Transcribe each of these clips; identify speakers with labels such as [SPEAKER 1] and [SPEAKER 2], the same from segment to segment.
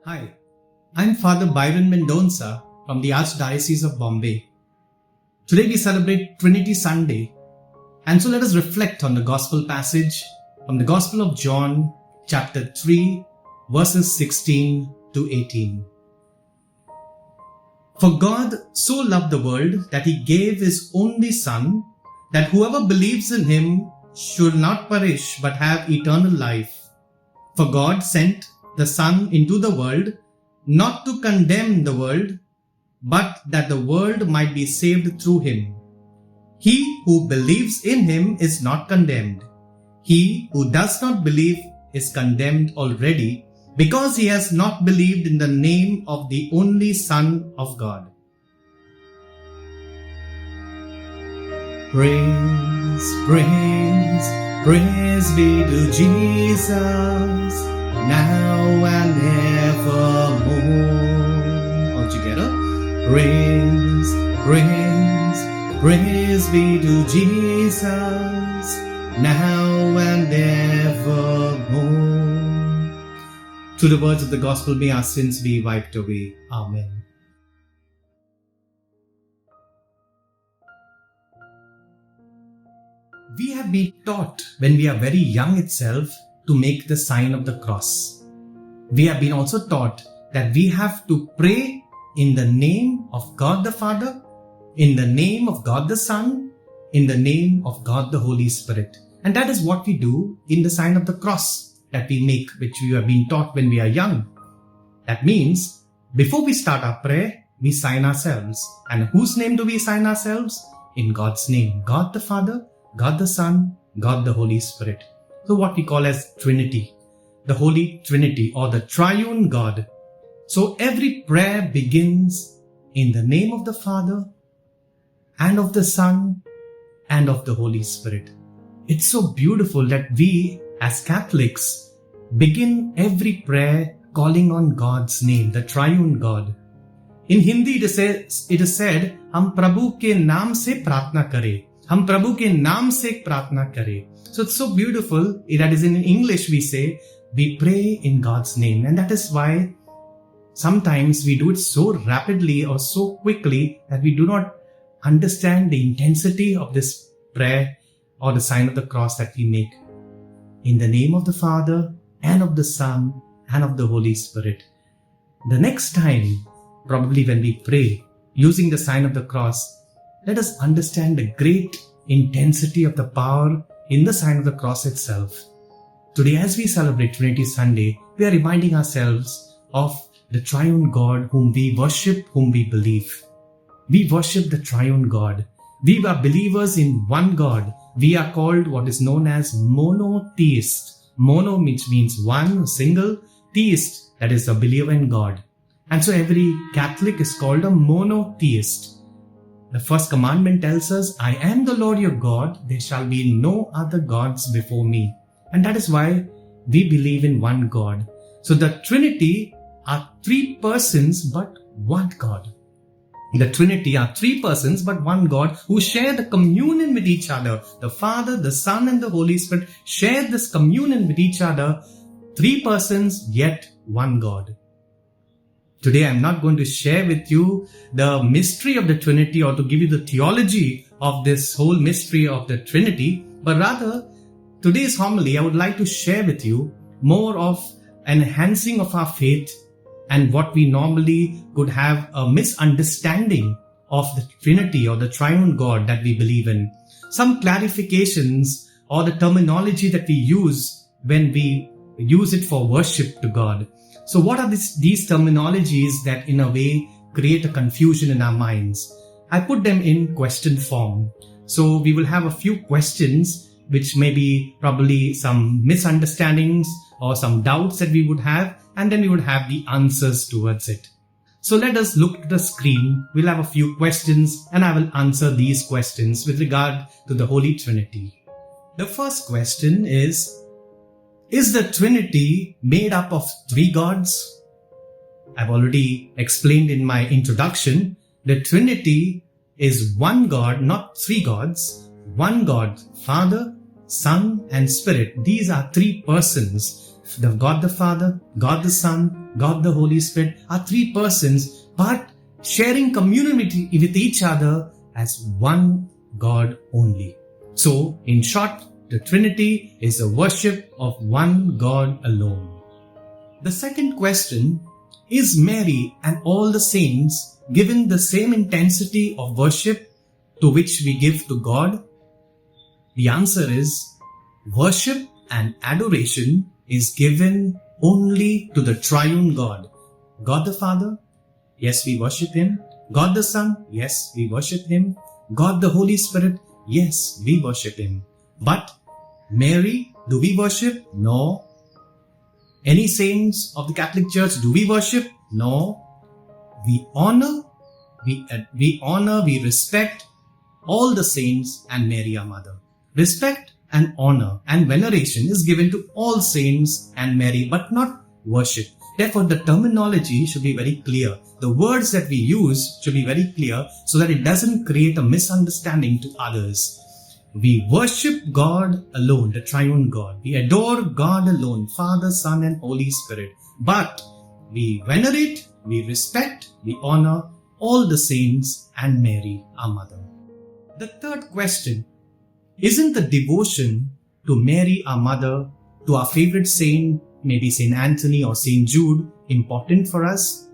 [SPEAKER 1] Hi, I'm Father Byron Mendonça from the Archdiocese of Bombay. Today we celebrate Trinity Sunday, and so let us reflect on the Gospel passage from the Gospel of John, chapter 3, verses 16 to 18. For God so loved the world that He gave His only Son, that whoever believes in Him should not perish but have eternal life. For God sent the Son into the world, not to condemn the world, but that the world might be saved through Him. He who believes in Him is not condemned. He who does not believe is condemned already, because he has not believed in the name of the only Son of God. Praise, praise, praise be to Jesus, now and evermore. All together. Praise, praise, praise be to Jesus, now and evermore. Through the words of the gospel, may our sins be wiped away. Amen. We have been taught when we are very young itself to make the sign of the cross. We have been also taught that we have to pray in the name of God the Father, in the name of God the Son, in the name of God the Holy Spirit. And that is what we do in the sign of the cross that we make, which we have been taught when we are young. That means, before we start our prayer, we sign ourselves. And whose name do we sign ourselves? In God's name. God the Father, God the Son, God the Holy Spirit. So what we call as Trinity. The Holy Trinity or the Triune God. So every prayer begins in the name of the Father and of the Son and of the Holy Spirit. It's so beautiful that we as Catholics begin every prayer calling on God's name, the Triune God. In Hindi it is said, "Hum Prabhu ke naam se pratna kare." Hum Prabhu ke naam se pratna kare. So it's so beautiful. That is in English we say, we pray in God's name. And that is why sometimes we do it so rapidly or so quickly that we do not understand the intensity of this prayer or the sign of the cross that we make. In the name of the Father and of the Son and of the Holy Spirit. The next time, probably when we pray using the sign of the cross, let us understand the great intensity of the power in the sign of the cross itself. Today, as we celebrate Trinity Sunday, we are reminding ourselves of the Triune God whom we worship, whom we believe. We worship the Triune God. We are believers in one God. We are called what is known as monotheist. Mono means one, single. Theist, that is a believer in God. And so every Catholic is called a monotheist. The first commandment tells us, "I am the Lord your God, there shall be no other gods before me." And that is why we believe in one God. So the Trinity are three persons but one God. The Trinity are three persons but one God who share the communion with each other. The Father, the Son and the Holy Spirit share this communion with each other. Three persons yet one God. Today I'm not going to share with you the mystery of the Trinity or to give you the theology of this whole mystery of the Trinity, but rather today's homily I would like to share with you more of an enhancing of our faith and what we normally could have a misunderstanding of the Trinity or the Triune God that we believe in. Some clarifications or the terminology that we use when we use it for worship to God. So what are these terminologies that in a way create a confusion in our minds? I put them in question form. So we will have a few questions which may be probably some misunderstandings or some doubts that we would have, and then we would have the answers towards it. So let us look at the screen. We'll have a few questions and I will answer these questions with regard to the Holy Trinity. The first question is the Trinity made up of three gods? I've already explained in my introduction, the Trinity is one God, not three gods. One God, Father, Son, and Spirit. These are three persons. God the Father, God the Son, God the Holy Spirit are three persons, but sharing community with each other as one God only. So, in short, the Trinity is a worship of one God alone. The second question, is Mary and all the saints given the same intensity of worship to which we give to God? The answer is, worship and adoration is given only to the triune God. God the Father, yes, we worship Him. God the Son, yes, we worship Him. God the Holy Spirit, yes, we worship Him. But Mary, do we worship? No. Any saints of the Catholic Church, do we worship? No. We honor, we respect all the saints and Mary our Mother. Respect and honor and veneration is given to all saints and Mary, but not worship. Therefore, the terminology should be very clear. The words that we use should be very clear so that it doesn't create a misunderstanding to others. We worship God alone, the triune God. We adore God alone, Father, Son, and Holy Spirit. But we venerate, we respect, we honor all the saints and Mary, our Mother. The third question, isn't the devotion to Mary, our Mother, to our favorite saint, maybe Saint Anthony or Saint Jude, important for us?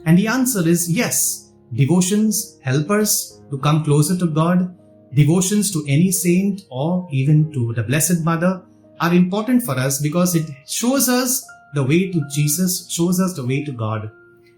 [SPEAKER 1] And the answer is yes. Devotions help us to come closer to God. Devotions to any saint or even to the Blessed Mother are important for us because it shows us the way to Jesus, shows us the way to God.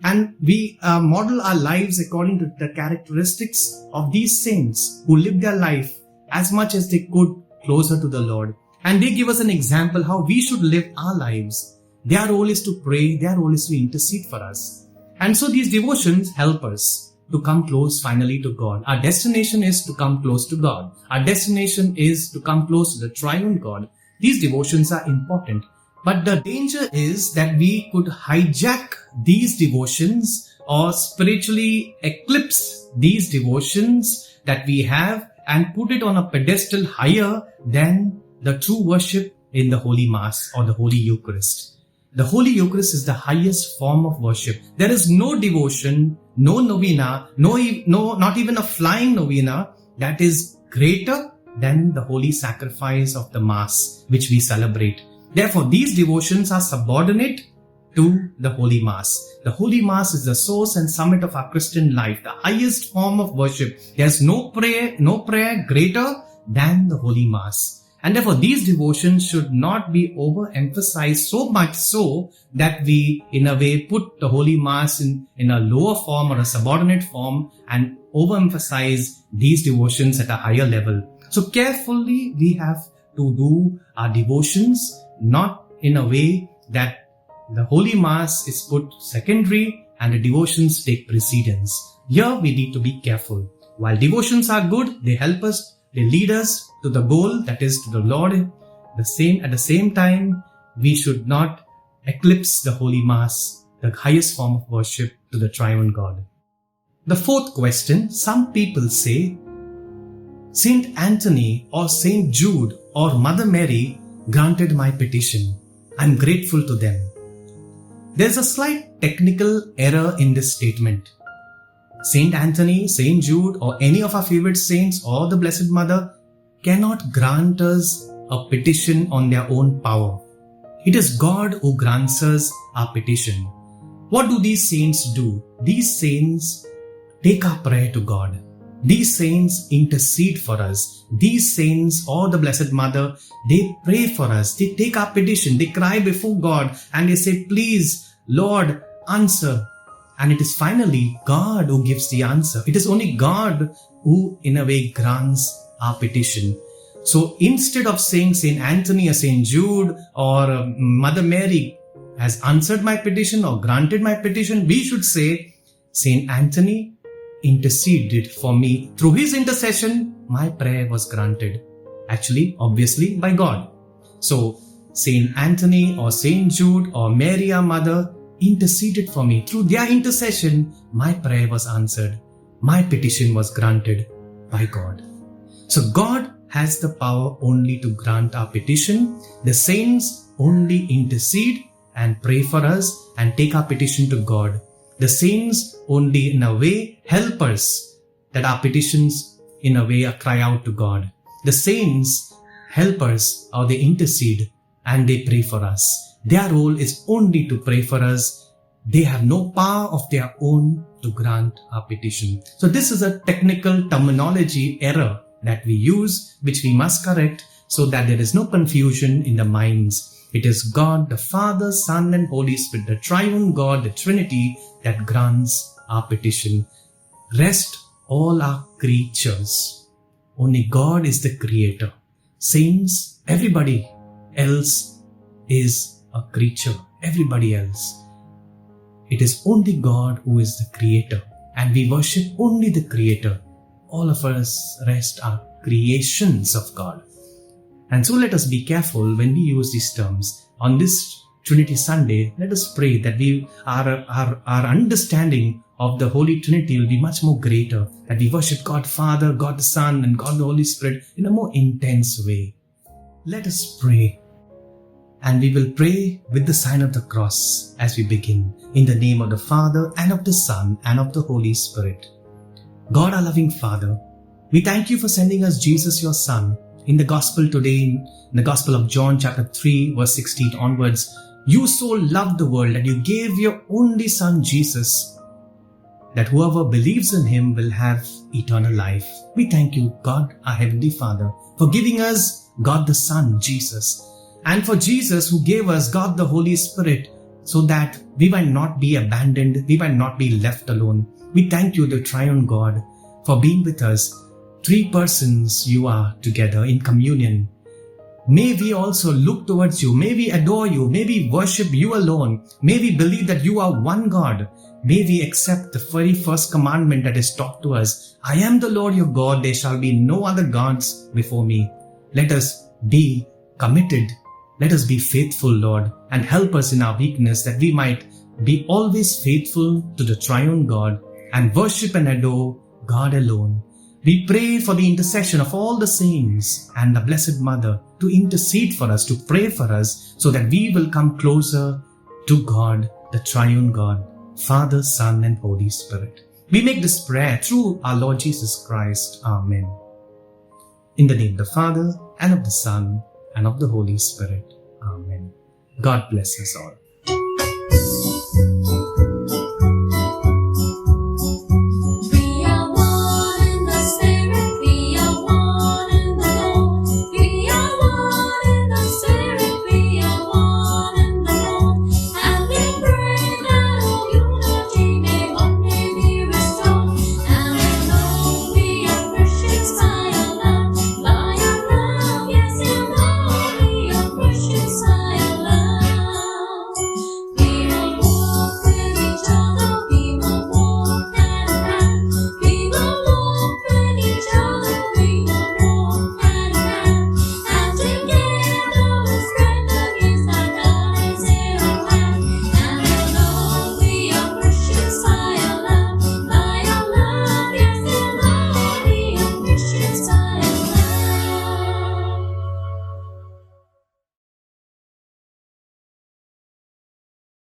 [SPEAKER 1] And we model our lives according to the characteristics of these saints who lived their life as much as they could closer to the Lord. And they give us an example how we should live our lives. Their role is to pray, their role is to intercede for us. And so these devotions help us to come close finally to God. Our destination is to come close to God. Our destination is to come close to the triune God. These devotions are important. But the danger is that we could hijack these devotions or spiritually eclipse these devotions that we have and put it on a pedestal higher than the true worship in the Holy Mass or the Holy Eucharist. The Holy Eucharist is the highest form of worship. There is no devotion, no novena, not even a flying novena that is greater than the holy sacrifice of the Mass which we celebrate. Therefore, these devotions are subordinate to the Holy Mass. The Holy Mass is the source and summit of our Christian life, the highest form of worship. There's no prayer greater than the Holy Mass. And therefore, these devotions should not be overemphasized so much so that we, in a way, put the Holy Mass in a lower form or a subordinate form and overemphasize these devotions at a higher level. So carefully, we have to do our devotions not in a way that the Holy Mass is put secondary and the devotions take precedence. Here we need to be careful. While devotions are good, they help us, they lead us to the goal, that is to the Lord. At the same time, we should not eclipse the Holy Mass, the highest form of worship to the triune God. The fourth question, some people say, Saint Anthony or Saint Jude or Mother Mary granted my petition. I'm grateful to them. There's a slight technical error in this statement. Saint Anthony, Saint Jude, or any of our favorite saints or the Blessed Mother cannot grant us a petition on their own power. It is God who grants us our petition. What do these saints do? These saints take our prayer to God. These saints intercede for us. These saints or the Blessed Mother, they pray for us. They take our petition. They cry before God and they say, please, Lord, answer. And it is finally God who gives the answer. It is only God who, in a way, grants our petition. So instead of saying Saint Anthony or Saint Jude or Mother Mary has answered my petition or granted my petition, we should say Saint Anthony interceded for me. Through his intercession, my prayer was granted. Actually, obviously, by God. So Saint Anthony or Saint Jude or Mary our Mother interceded for me. Through their intercession, my prayer was answered. My petition was granted by God. So God has the power only to grant our petition. The saints only intercede and pray for us and take our petition to God. The saints only in a way help us that our petitions in a way cry out to God. The saints help us or they intercede and they pray for us. Their role is only to pray for us. They have no power of their own to grant our petition. So this is a technical terminology error that we use, which we must correct so that there is no confusion in the minds. It is God, the Father, Son and Holy Spirit, the triune God, the Trinity that grants our petition. Rest all our creatures. Only God is the creator. Saints, everybody else is a creature. Everybody else. It is only God who is the creator, and we worship only the creator. All of us rest are creations of God. And so let us be careful when we use these terms. On this Trinity Sunday, let us pray that our understanding of the Holy Trinity will be much more greater, that we worship God Father, God the Son and God the Holy Spirit in a more intense way. Let us pray. And we will pray with the sign of the cross as we begin. In the name of the Father and of the Son and of the Holy Spirit. God, our loving Father, we thank you for sending us Jesus, your Son. In the Gospel today, in the Gospel of John chapter 3 verse 16 onwards, you so loved the world that you gave your only Son Jesus, that whoever believes in him will have eternal life. We thank you, God, our Heavenly Father, for giving us God the Son, Jesus, and for Jesus who gave us God the Holy Spirit, so that we might not be abandoned, we might not be left alone. We thank you, the triune God, for being with us. 3 persons you are together in communion. May we also look towards you. May we adore you. May we worship you alone. May we believe that you are one God. May we accept the very first commandment that is taught to us. I am the Lord your God. There shall be no other gods before me. Let us be committed. Let us be faithful, Lord, and help us in our weakness that we might be always faithful to the triune God and worship and adore God alone. We pray for the intercession of all the saints and the Blessed Mother to intercede for us, to pray for us, so that we will come closer to God, the triune God, Father, Son and Holy Spirit. We make this prayer through our Lord Jesus Christ. Amen. In the name of the Father and of the Son and of the Holy Spirit. Amen. God bless us all.